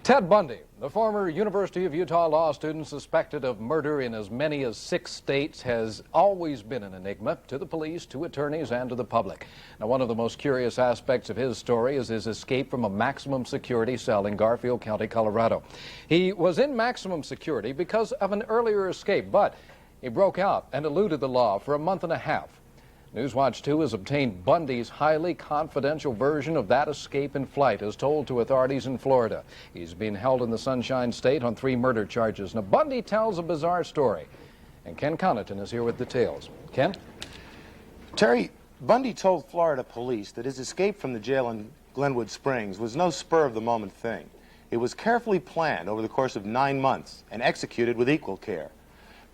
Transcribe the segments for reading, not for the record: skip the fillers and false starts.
Ted Bundy, the former University of Utah law student suspected of murder in as many as 6 states, has always been an enigma to the police, to attorneys, and to the public. Now, one of the most curious aspects of his story is his escape from a maximum security cell in Garfield County, Colorado. He was in maximum security because of an earlier escape, but he broke out and eluded the law for a month and a half. Newswatch 2 has obtained Bundy's highly confidential version of that escape in flight, as told to authorities in Florida. He's being held in the Sunshine State on 3 murder charges. Now, Bundy tells a bizarre story, and Ken Connaughton is here with details. Ken? Terry, Bundy told Florida police that his escape from the jail in Glenwood Springs was no spur-of-the-moment thing. It was carefully planned over the course of 9 months and executed with equal care.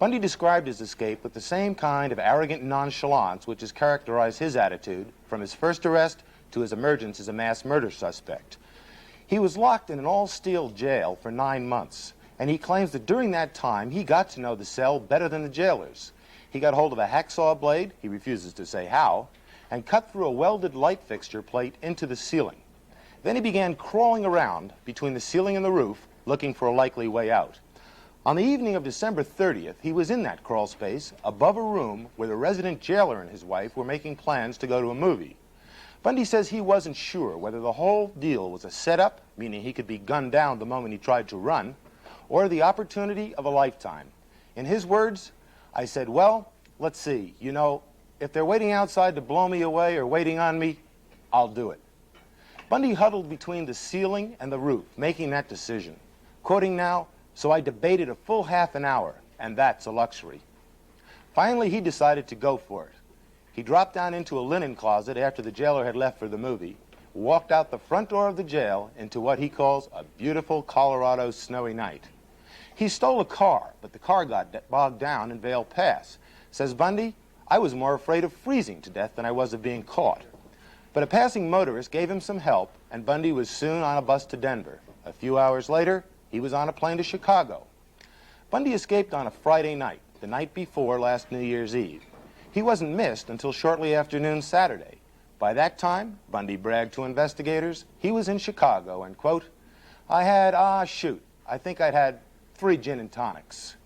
Bundy described his escape with the same kind of arrogant nonchalance which has characterized his attitude from his first arrest to his emergence as a mass murder suspect. He was locked in an all-steel jail for 9 months, and he claims that during that time he got to know the cell better than the jailers. He got hold of a hacksaw blade, he refuses to say how, and cut through a welded light fixture plate into the ceiling. Then he began crawling around between the ceiling and the roof, looking for a likely way out. On the evening of December 30th, he was in that crawl space above a room where the resident jailer and his wife were making plans to go to a movie. Bundy says he wasn't sure whether the whole deal was a setup, meaning he could be gunned down the moment he tried to run, or the opportunity of a lifetime. In his words, I said, well, let's see, you know, if they're waiting outside to blow me away or waiting on me, I'll do it. Bundy huddled between the ceiling and the roof, making that decision. Quoting now, "So I debated a full half an hour, and that's a luxury." Finally, he decided to go for it. He dropped down into a linen closet after the jailer had left for the movie, walked out the front door of the jail into what he calls a beautiful Colorado snowy night. He stole a car, but the car got bogged down in Vail Pass. Says Bundy, "I was more afraid of freezing to death than I was of being caught." But a passing motorist gave him some help, and Bundy was soon on a bus to Denver. A few hours later, he was on a plane to Chicago. Bundy escaped on a Friday night, the night before last New Year's Eve. He wasn't missed until shortly after noon Saturday. By that time, Bundy bragged to investigators, he was in Chicago and, quote, "I had, I think I'd had 3 gin and tonics."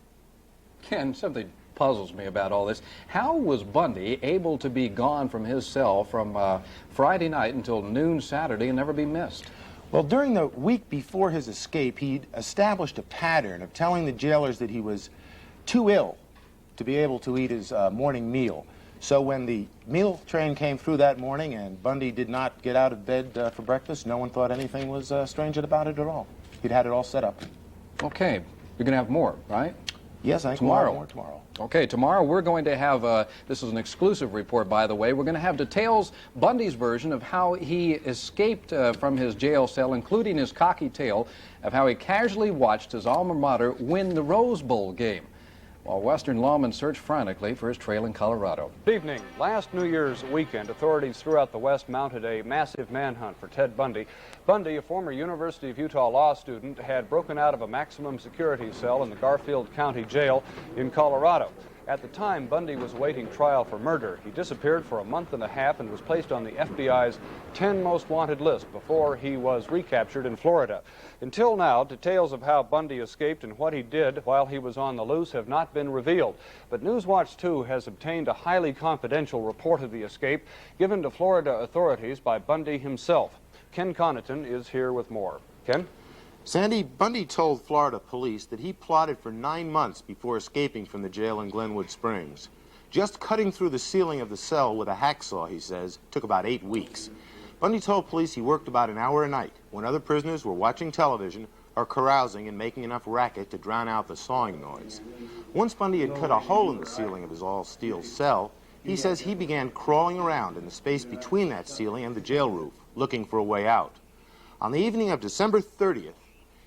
Ken, something puzzles me about all this. How was Bundy able to be gone from his cell from Friday night until noon Saturday and never be missed? Well, during the week before his escape, he'd established a pattern of telling the jailers that he was too ill to be able to eat his morning meal. So when the meal train came through that morning and Bundy did not get out of bed for breakfast, no one thought anything was strange about it at all. He'd had it all set up. Okay, you're going to have more, right? Yes, I think tomorrow. We'll have more tomorrow. Okay, tomorrow we're going to have, this is an exclusive report, by the way, we're going to have details, Bundy's version of how he escaped from his jail cell, including his cocky tale of how he casually watched his alma mater win the Rose Bowl game, while Western lawmen search frantically for his trail in Colorado. Good evening. Last New Year's weekend, authorities throughout the West mounted a massive manhunt for Ted Bundy. Bundy, a former University of Utah law student, had broken out of a maximum security cell in the Garfield County Jail in Colorado. At the time, Bundy was awaiting trial for murder. He disappeared for a month and a half and was placed on the FBI's 10 most wanted list before he was recaptured in Florida. Until now, details of how Bundy escaped and what he did while he was on the loose have not been revealed. But Newswatch 2 has obtained a highly confidential report of the escape given to Florida authorities by Bundy himself. Ken Connaughton is here with more. Ken? Sandy, Bundy told Florida police that he plotted for 9 months before escaping from the jail in Glenwood Springs. Just cutting through the ceiling of the cell with a hacksaw, he says, took about 8 weeks. Bundy told police he worked about an hour a night when other prisoners were watching television or carousing and making enough racket to drown out the sawing noise. Once Bundy had cut a hole in the ceiling of his all-steel cell, he says he began crawling around in the space between that ceiling and the jail roof, looking for a way out. On the evening of December 30th,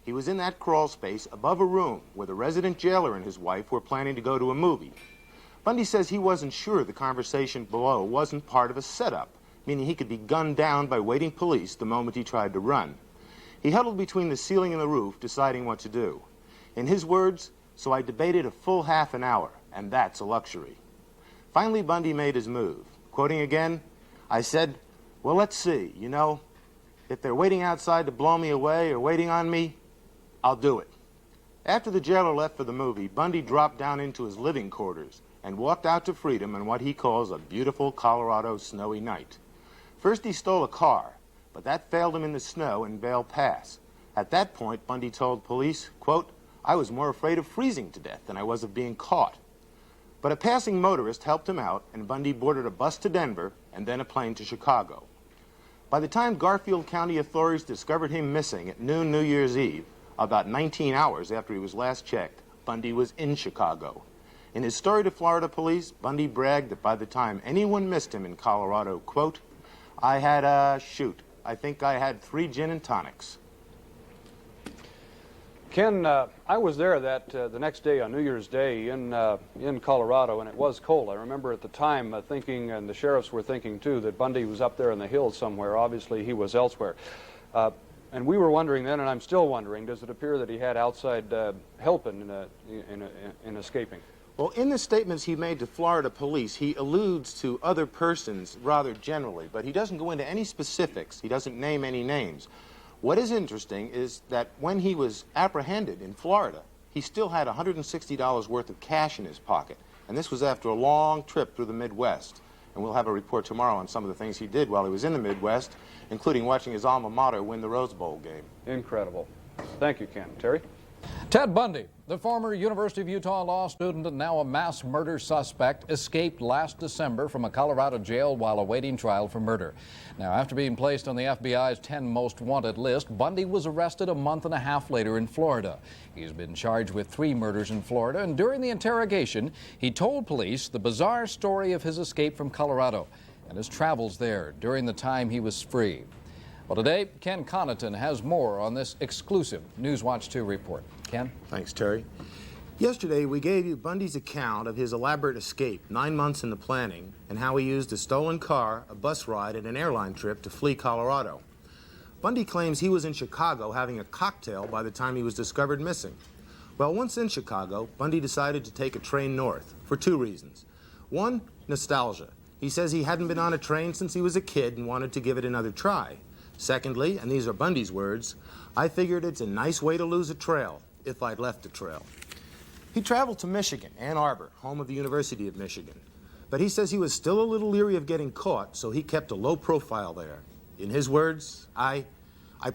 he was in that crawl space above a room where the resident jailer and his wife were planning to go to a movie. Bundy says he wasn't sure the conversation below wasn't part of a setup, meaning he could be gunned down by waiting police the moment he tried to run. He huddled between the ceiling and the roof, deciding what to do. In his words, "So I debated a full half an hour, and that's a luxury." Finally, Bundy made his move. Quoting again, I said, "Well, let's see, you know, if they're waiting outside to blow me away or waiting on me, I'll do it. After the jailer left for the movie, Bundy dropped down into his living quarters and walked out to freedom on what he calls a beautiful Colorado snowy night. First he stole a car, but that failed him in the snow in Vail Pass. At that point, Bundy told police, quote, "I was more afraid of freezing to death than I was of being caught." But a passing motorist helped him out, and Bundy boarded a bus to Denver and then a plane to Chicago. By the time Garfield County authorities discovered him missing at noon New Year's Eve, about 19 hours after he was last checked, Bundy was in Chicago. In his story to Florida police, Bundy bragged that by the time anyone missed him in Colorado, quote, "I had I think I had 3 gin and tonics." Ken, I was there the next day on New Year's Day in Colorado, and it was cold. I remember at the time thinking, and the sheriffs were thinking too, that Bundy was up there in the hills somewhere. Obviously, he was elsewhere. And we were wondering then, and I'm still wondering, does it appear that he had outside help in escaping? Well, in the statements he made to Florida police, he alludes to other persons rather generally, but he doesn't go into any specifics. He doesn't name any names. What is interesting is that when he was apprehended in Florida, he still had $160 worth of cash in his pocket, and this was after a long trip through the Midwest. And we'll have a report tomorrow on some of the things he did while he was in the Midwest, including watching his alma mater win the Rose Bowl game. Incredible. Thank you, Ken. Terry? Ted Bundy, the former University of Utah law student and now a mass murder suspect, escaped last December from a Colorado jail while awaiting trial for murder. Now, after being placed on the FBI's 10 most wanted list, Bundy was arrested a month and a half later in Florida. He's been charged with 3 murders in Florida, and during the interrogation, he told police the bizarre story of his escape from Colorado and his travels there during the time he was free. Well, today, Ken Connaughton has more on this exclusive Newswatch 2 report. Ken? Thanks, Terry. Yesterday, we gave you Bundy's account of his elaborate escape, 9 months in the planning, and how he used a stolen car, a bus ride, and an airline trip to flee Colorado. Bundy claims he was in Chicago having a cocktail by the time he was discovered missing. Well, once in Chicago, Bundy decided to take a train north for 2 reasons. One, nostalgia. He says he hadn't been on a train since he was a kid and wanted to give it another try. Secondly, and these are Bundy's words, "I figured it's a nice way to lose a trail, if I'd left a trail." He traveled to Michigan, Ann Arbor, home of the University of Michigan. But he says he was still a little leery of getting caught, so he kept a low profile there. In his words, I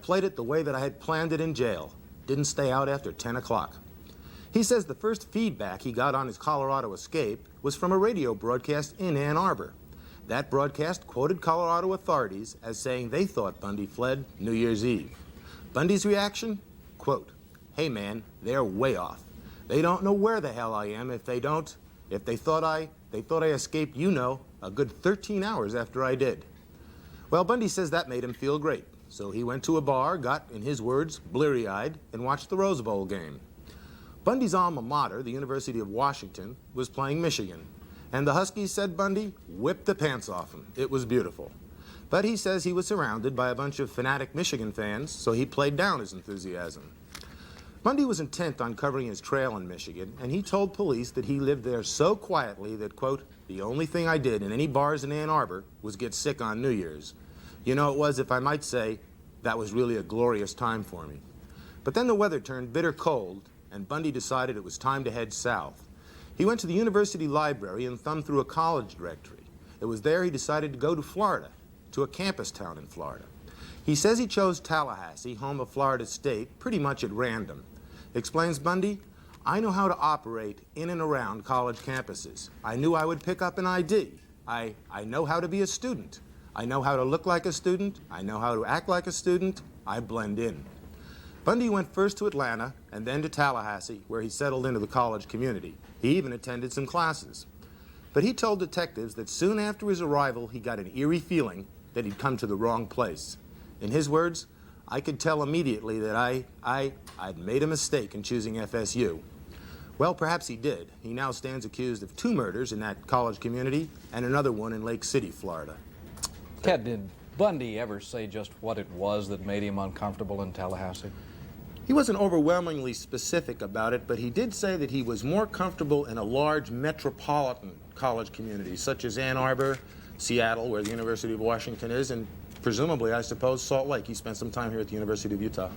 played it the way that I had planned it in jail. Didn't stay out after 10 o'clock. He says the first feedback he got on his Colorado escape was from a radio broadcast in Ann Arbor. That broadcast quoted Colorado authorities as saying they thought Bundy fled New Year's Eve. Bundy's reaction? Quote, "Hey man, they're way off. They don't know where the hell I am if they thought I escaped, a good 13 hours after I did." Well, Bundy says that made him feel great. So he went to a bar, got, in his words, bleary-eyed, and watched the Rose Bowl game. Bundy's alma mater, the University of Washington, was playing Michigan. And the Huskies, said Bundy, whipped the pants off him. It was beautiful. But he says he was surrounded by a bunch of fanatic Michigan fans, so he played down his enthusiasm. Bundy was intent on covering his trail in Michigan, and he told police that he lived there so quietly that, quote, "The only thing I did in any bars in Ann Arbor was get sick on New Year's. It was, if I might say, that was really a glorious time for me." But then the weather turned bitter cold, and Bundy decided it was time to head south. He went to the university library and thumbed through a college directory. It was there he decided to go to Florida, to a campus town in Florida. He says he chose Tallahassee, home of Florida State, pretty much at random. Explains Bundy, "I know how to operate in and around college campuses. I knew I would pick up an ID. I know how to be a student. I know how to look like a student. I know how to act like a student. I blend in." Bundy went first to Atlanta and then to Tallahassee, where he settled into the college community. He even attended some classes. But he told detectives that soon after his arrival, he got an eerie feeling that he'd come to the wrong place. In his words, "I could tell immediately that I'd made a mistake in choosing FSU." Well, perhaps he did. He now stands accused of 2 murders in that college community and another one in Lake City, Florida. Ted, did Bundy ever say just what it was that made him uncomfortable in Tallahassee? He wasn't overwhelmingly specific about it, but he did say that he was more comfortable in a large metropolitan college community, such as Ann Arbor, Seattle, where the University of Washington is, and presumably, I suppose, Salt Lake. He spent some time here at the University of Utah.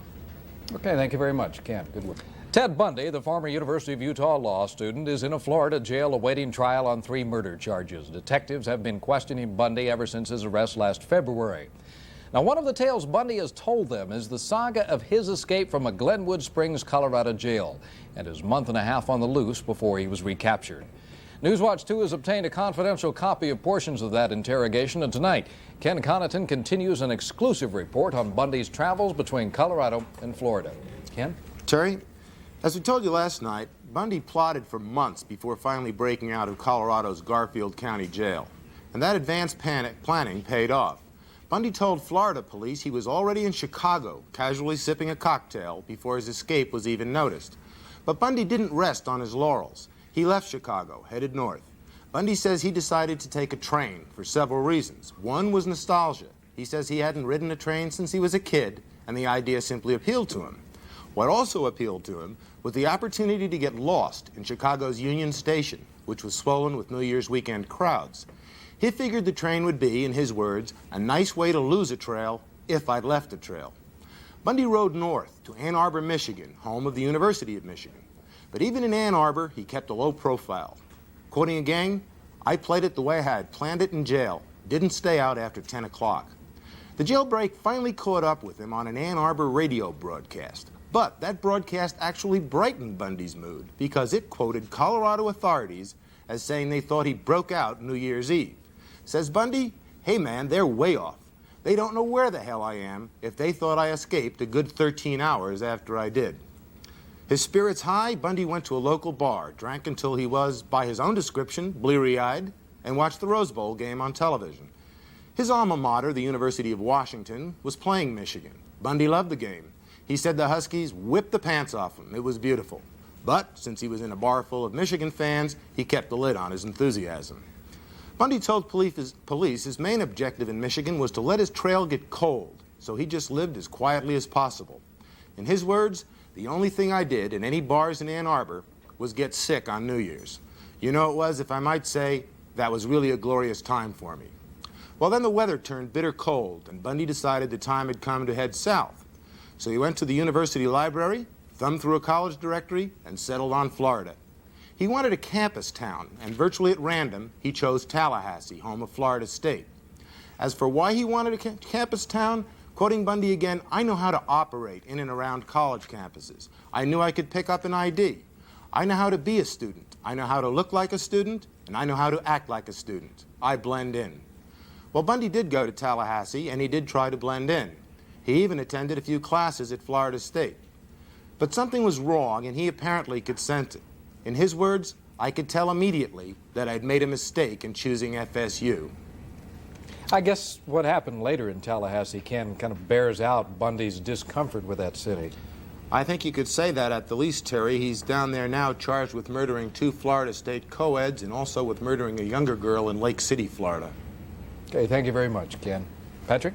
Okay, thank you very much, Ken. Good work. Ted Bundy, the former University of Utah law student, is in a Florida jail awaiting trial on 3 murder charges. Detectives have been questioning Bundy ever since his arrest last February. Now, one of the tales Bundy has told them is the saga of his escape from a Glenwood Springs, Colorado jail and his month and a half on the loose before he was recaptured. Newswatch 2 has obtained a confidential copy of portions of that interrogation, and tonight, Ken Connaughton continues an exclusive report on Bundy's travels between Colorado and Florida. Ken? Terry, as we told you last night, Bundy plotted for months before finally breaking out of Colorado's Garfield County Jail. And that advanced planning paid off. Bundy told Florida police he was already in Chicago, casually sipping a cocktail before his escape was even noticed. But Bundy didn't rest on his laurels. He left Chicago, headed north. Bundy says he decided to take a train for several reasons. One was nostalgia. He says he hadn't ridden a train since he was a kid, and the idea simply appealed to him. What also appealed to him was the opportunity to get lost in Chicago's Union Station, which was swollen with New Year's weekend crowds. He figured the train would be, in his words, a nice way to lose a trail if I'd left a trail. Bundy rode north to Ann Arbor, Michigan, home of the University of Michigan. But even in Ann Arbor, he kept a low profile. Quoting again, "I played it the way I had planned it in jail. Didn't stay out after 10 o'clock. The jailbreak finally caught up with him on an Ann Arbor radio broadcast. But that broadcast actually brightened Bundy's mood because it quoted Colorado authorities as saying they thought he broke out New Year's Eve. Says Bundy, "Hey man, they're way off. They don't know where the hell I am if they thought I escaped a good 13 hours after I did." His spirits high, Bundy went to a local bar, drank until he was, by his own description, bleary-eyed, and watched the Rose Bowl game on television. His alma mater, the University of Washington, was playing Michigan. Bundy loved the game. He said the Huskies whipped the pants off him. It was beautiful. But since he was in a bar full of Michigan fans, he kept the lid on his enthusiasm. Bundy told police his main objective in Michigan was to let his trail get cold, so he just lived as quietly as possible. In his words, "The only thing I did in any bars in Ann Arbor was get sick on New Year's. You know it was, if I might say, that was really a glorious time for me." Well, then the weather turned bitter cold, and Bundy decided the time had come to head south. So he went to the university library, thumbed through a college directory, and settled on Florida. He wanted a campus town, and virtually at random, he chose Tallahassee, home of Florida State. As for why he wanted a campus town, quoting Bundy again, "I know how to operate in and around college campuses. I knew I could pick up an ID. I know how to be a student. I know how to look like a student, and I know how to act like a student. I blend in." Well, Bundy did go to Tallahassee, and he did try to blend in. He even attended a few classes at Florida State. But something was wrong, and he apparently could sense it. In his words, "I could tell immediately that I'd made a mistake in choosing FSU." I guess what happened later in Tallahassee, Ken, kind of bears out Bundy's discomfort with that city. I think you could say that at the least, Terry. He's down there now charged with murdering 2 Florida State co-eds and also with murdering a younger girl in Lake City, Florida. Okay, thank you very much, Ken. Patrick?